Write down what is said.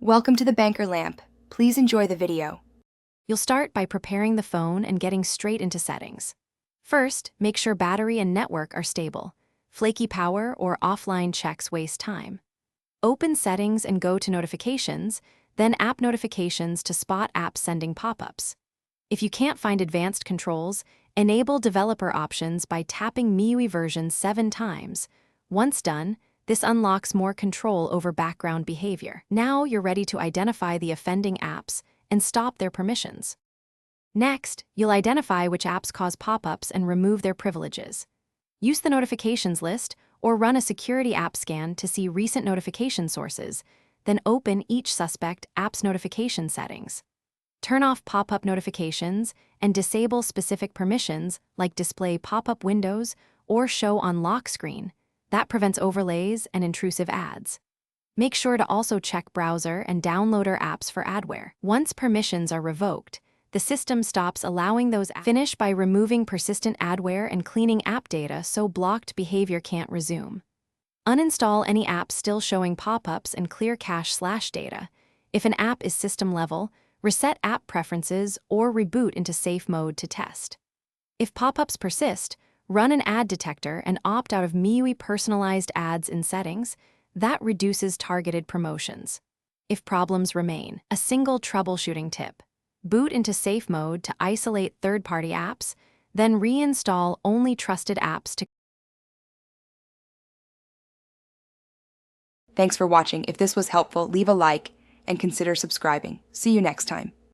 Welcome to the Banker Lamp. Please enjoy the video. You'll start by preparing the phone and getting straight into settings. First, make sure battery and network are stable. Flaky power or offline checks waste time. Open Settings and go to Notifications, then App Notifications to spot apps sending pop-ups. If you can't find advanced controls, enable developer options by tapping MIUI version 7 times. Once done, this unlocks more control over background behavior. Now you're ready to identify the offending apps and stop their permissions. Next, you'll identify which apps cause pop-ups and remove their privileges. Use the notifications list or run a security app scan to see recent notification sources, then open each suspect app's notification settings. Turn off pop-up notifications and disable specific permissions like display pop-up windows or show on lock screen. That prevents overlays and intrusive ads. Make sure to also check browser and downloader apps for adware. Once permissions are revoked, the system stops allowing those apps. Finish by removing persistent adware and cleaning app data so blocked behavior can't resume. Uninstall any apps still showing pop-ups and clear cache/data. If an app is system level, reset app preferences or reboot into safe mode to test. If pop-ups persist, run an ad detector and opt out of MIUI personalized ads in settings. That reduces targeted promotions. If problems remain, a single troubleshooting tip. Boot into safe mode to isolate third-party apps, then reinstall only trusted apps to. Thanks for watching. If this was helpful, leave a like and consider subscribing. See you next time.